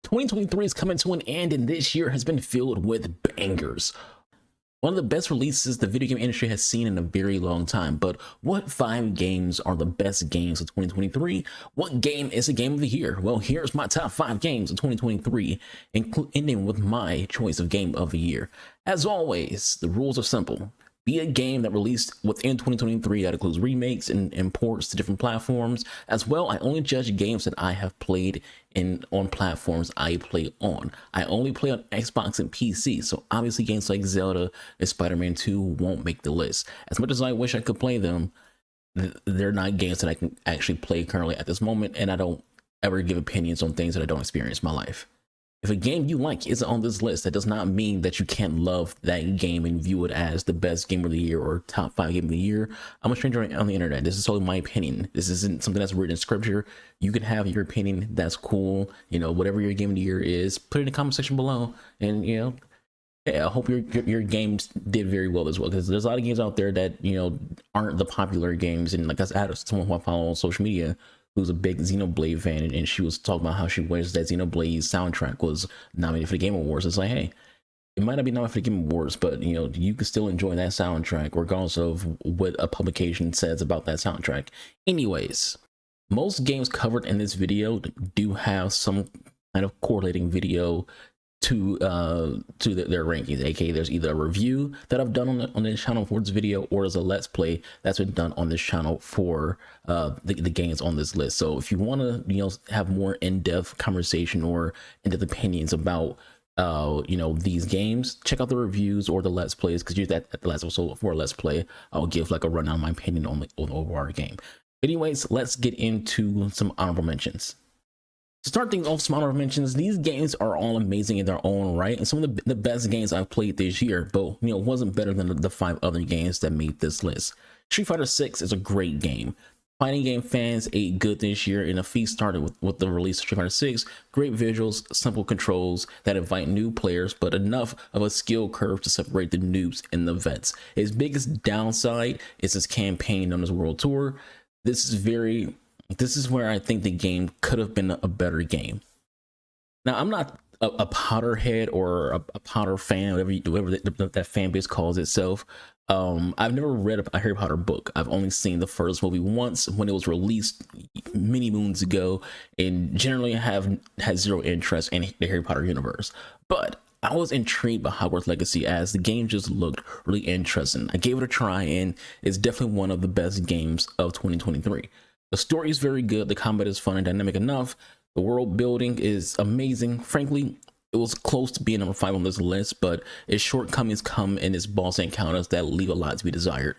2023 is coming to an end, and this year has been filled with bangers. One of the best releases the video game industry has seen in a very long time. But what 5 games are the best games of 2023? What game is a game of the year? Well, here's my top 5 games of 2023, ending with my choice of game of the year. As always, the rules are simple. Be a game that released within 2023 that includes remakes and ports to different platforms. As well, I only judge games that I have played on platforms I play on. I only play on Xbox and PC, so obviously games like Zelda and Spider-Man 2 won't make the list. As much as I wish I could play them, they're not games that I can actually play currently at this moment, and I don't ever give opinions on things that I don't experience in my life. If a game you like isn't on this list, that does not mean that you can't love that game and view it as the best game of the year or top 5 game of the year. I'm a stranger on the internet. This is only my opinion. This isn't something that's written in scripture. You can have your opinion. That's cool. You know, whatever your game of the year is, put it in the comment section below. And, you know, yeah, I hope your games did very well as well, because there's a lot of games out there that, you know, aren't the popular games. And like I had someone who I follow on social media who's a big Xenoblade fan, and she was talking about how she wishes that Xenoblade soundtrack was nominated for the Game Awards. It's like, hey, it might not be nominated for the Game Awards, but you know, you can still enjoy that soundtrack regardless of what a publication says about that soundtrack. Anyways, most games covered in this video do have some kind of correlating video to their rankings, aka there's either a review that I've done on this channel for this video, or there's a let's play that's been done on this channel for the games on this list. So if you want to, you know, have more in-depth conversation or in-depth opinions about you know, these games, check out the reviews or the let's plays, because you at the last episode for a let's play, I'll give like a rundown of my opinion on the overall game. Anyways, let's get into some honorable mentions. To start things off, some honorable mentions. These games are all amazing in their own right, and some of the best games I've played this year, but you know, wasn't better than the 5 other games that made this list. Street Fighter 6 is a great game. Fighting game fans ate good this year, and a feast started with the release of Street Fighter 6. Great visuals, simple controls that invite new players, but enough of a skill curve to separate the noobs and the vets. Its biggest downside is its campaign known as World Tour. This is where I think the game could have been a better game. Now, I'm not a Potterhead or a Potter fan, whatever that fan base calls itself. I've never read a Harry Potter book. I've only seen the first movie once when it was released many moons ago, and generally had zero interest in the Harry Potter universe. But I was intrigued by Hogwarts Legacy, as the game just looked really interesting. I gave it a try, and it's definitely one of the best games of 2023. The story is very good, the combat is fun and dynamic enough, the world building is amazing. Frankly, it was close to being number 5 on this list, but its shortcomings come in its boss encounters that leave a lot to be desired.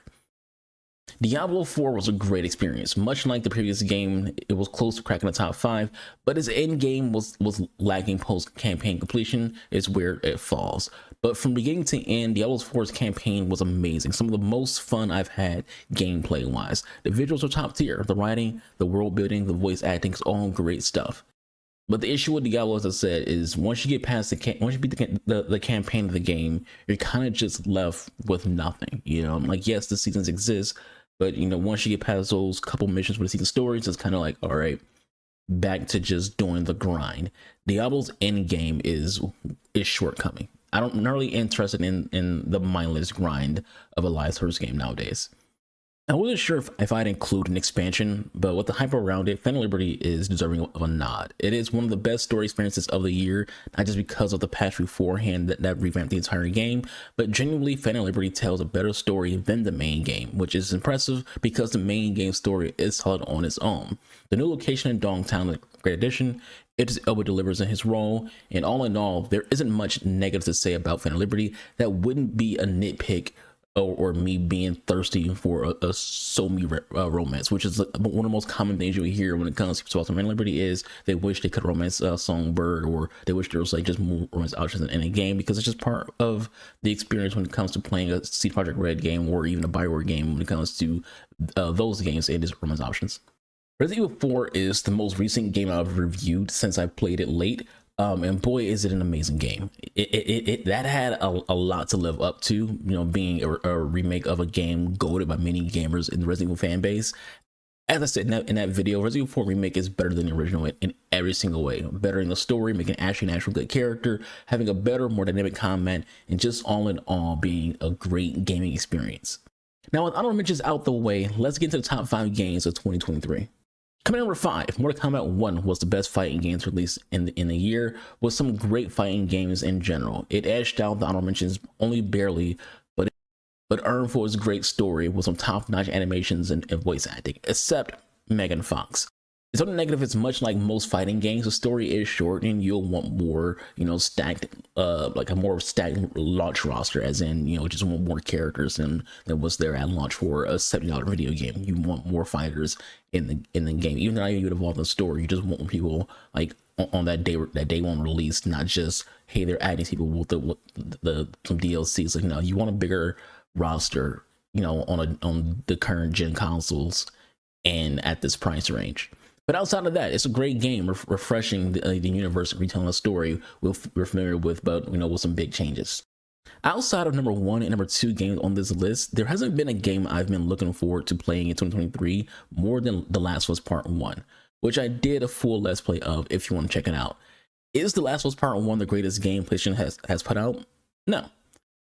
Diablo 4 was a great experience. Much like the previous game, it was close to cracking the top 5, but its end game was lacking post-campaign completion, is where it falls. But from beginning to end, Diablo 4's campaign was amazing. Some of the most fun I've had gameplay-wise. The visuals are top tier. The writing, the world building, the voice acting is all great stuff. But the issue with Diablo, as I said, is once you get past once you beat the campaign of the game, you're kind of just left with nothing. You know, like, yes, the seasons exist, but you know, once you get past those couple missions with the season stories, it's kind of like, all right, back to just doing the grind. Diablo's end game is shortcoming. I'm not really interested in the mindless grind of a live service game nowadays. I wasn't sure if I'd include an expansion, but with the hype around it, Phantom Liberty is deserving of a nod. It is one of the best story experiences of the year, not just because of the patch beforehand that revamped the entire game, but genuinely Phantom Liberty tells a better story than the main game, which is impressive because the main game story is solid on its own. The new location in Dongtown is a great addition. Idris Elba delivers in his role, and all in all, there isn't much negative to say about Phantom Liberty that wouldn't be a nitpick or me being thirsty for a soul-me romance, which is one of the most common things you hear when it comes to Phantom Liberty, is they wish they could romance Songbird, or they wish there was like just more romance options in a game, because it's just part of the experience when it comes to playing a CD Projekt Red game or even a Bioware game. When it comes to those games, it is romance options. Resident Evil 4 is the most recent game I've reviewed since I played it late. And boy, is it an amazing game. That had a lot to live up to, you know, being a remake of a game goated by many gamers in the Resident Evil fan base. As I said in that video, Resident Evil 4 Remake is better than the original in every single way. Better in the story, making Ashley an actual good character, having a better, more dynamic combat, and just all in all being a great gaming experience. Now, with honorable mentions out the way, let's get into the top 5 games of 2023. Coming in number 5, Mortal Kombat 1 was the best fighting games released in the year, with some great fighting games in general. It edged out the honorable mentions only barely, but earned for its great story with some top-notch animations and voice acting, except Megan Fox. It's on the negative, it's much like most fighting games. The story is short and you'll want more, stacked, like a more stacked launch roster, as in, just want more characters than was there at launch for a $70 video game. You want more fighters in the game. Even though you would evolve the story, you just want more people like on that day one release, not just, hey, they're adding people with some DLCs. Like, no, you want a bigger roster, on the current gen consoles and at this price range. But outside of that, it's a great game, refreshing the universe, retelling a story we're familiar with, but with some big changes. Outside of number 1 and number 2 games on this list, there hasn't been a game I've been looking forward to playing in 2023 more than The Last of Us Part 1, which I did a full Let's Play of if you want to check it out. Is The Last of Us Part 1 the greatest game PlayStation has put out? No.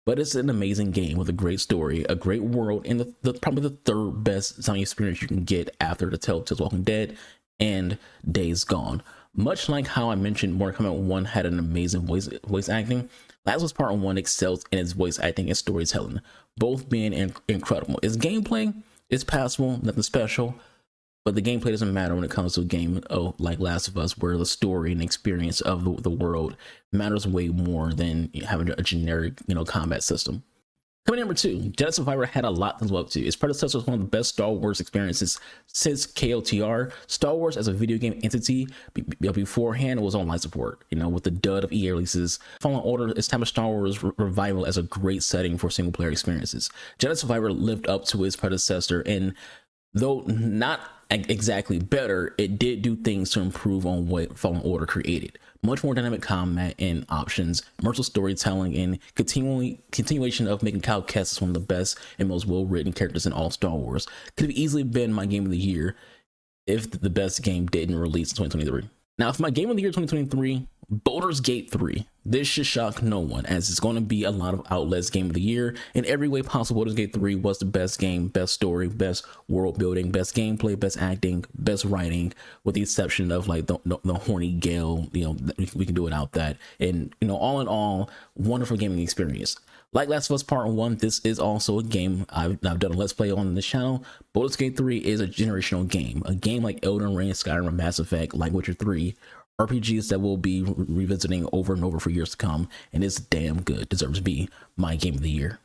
But it's an amazing game with a great story, a great world, and probably the third best zombie experience you can get after the Telltale's Walking Dead and Days Gone. Much like how I mentioned Mortal Kombat 1 had an amazing voice acting, Last of Us Part 1 excels in its voice acting and storytelling, both being incredible. Its gameplay is passable, nothing special, but the gameplay doesn't matter when it comes to a game like Last of Us, where the story and experience of the world matters way more than having a generic, combat system. Coming in number 2, Jedi Survivor had a lot to live up to. Its predecessor was one of the best Star Wars experiences since KOTR. Star Wars as a video game entity beforehand was on life support, with the dud of EA releases. Fallen Order established Star Wars revival as a great setting for single player experiences. Jedi Survivor lived up to its predecessor, and though not exactly better, it did do things to improve on what Fallen Order created. Much more dynamic combat and options, immersive storytelling, and continuation of making Cal Kestis one of the best and most well-written characters in all Star Wars. Could have easily been my game of the year if the best game didn't release in 2023. Now, for my game of the year 2023, Baldur's Gate 3. This should shock no one, as it's going to be a lot of outlets game of the year. In every way possible, Baldur's Gate 3 was the best game, best story, best world building, best gameplay, best acting, best writing, with the exception of like the horny Gale, we can do without that. And, all in all, wonderful gaming experience. Like Last of Us Part 1, this is also a game I've done a Let's Play on this channel. Baldur's Gate 3 is a generational game. A game like Elden Ring, Skyrim, and Mass Effect, like Witcher 3, RPGs that we'll be revisiting over and over for years to come, and it's damn good. Deserves to be my game of the year.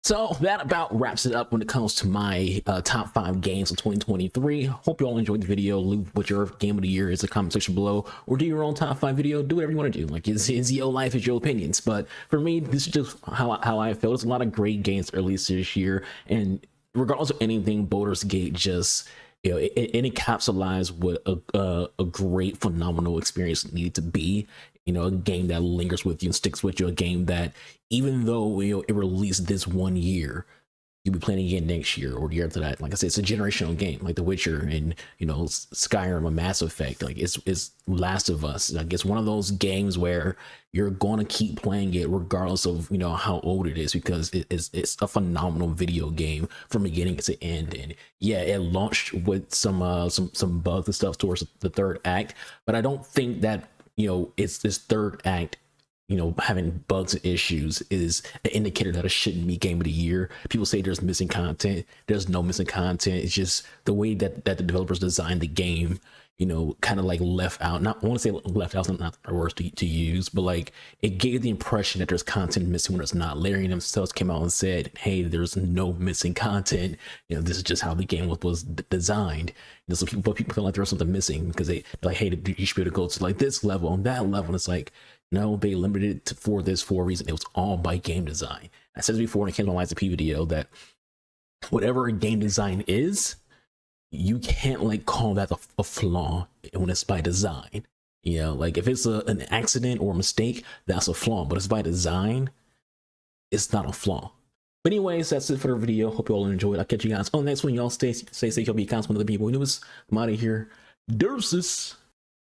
So that about wraps it up when it comes to my top 5 games of 2023. Hope you all enjoyed the video. Leave what your game of the year is in the comment section below, or do your own top 5 video. Do whatever you want to do. Like, it's your life, it's your opinions. But for me, this is just how I feel. There's a lot of great games released this year, and regardless of anything, Baldur's Gate just it encapsulates what a great, phenomenal experience needed to be. A game that lingers with you and sticks with you. A game that, even though it released this one year, you'll be playing again next year or the year after that. Like I said, it's a generational game, like The Witcher and Skyrim or Mass Effect. Like it's Last of Us. Like it's one of those games where you're gonna keep playing it regardless of how old it is, because it's a phenomenal video game from beginning to end. And yeah, it launched with some bugs and stuff towards the third act, but I don't think that it's this third act having bugs and issues is an indicator that it shouldn't be game of the year. People say there's missing content. There's no missing content. It's just the way that the developers designed the game, kind of like left out. Not, I want to say left out is not the worst to use, but like it gave the impression that there's content missing when it's not. Larian themselves came out and said, hey, there's no missing content. This is just how the game was designed. So people feel like there's something missing because they're like, hey, you should be able to go to like this level and that level. And it's like, no, they limited it for a reason. It was all by game design. I said this before when it came to my Liza P video, that whatever game design is, you can't like call that a flaw when it's by design. Like if it's an accident or a mistake, that's a flaw. But it's by design, it's not a flaw. But anyways, that's it for the video. Hope you all enjoyed. I'll catch you guys on the next one. Y'all stay safe. Y'all be constant with other people. I'm out of here. Deuces.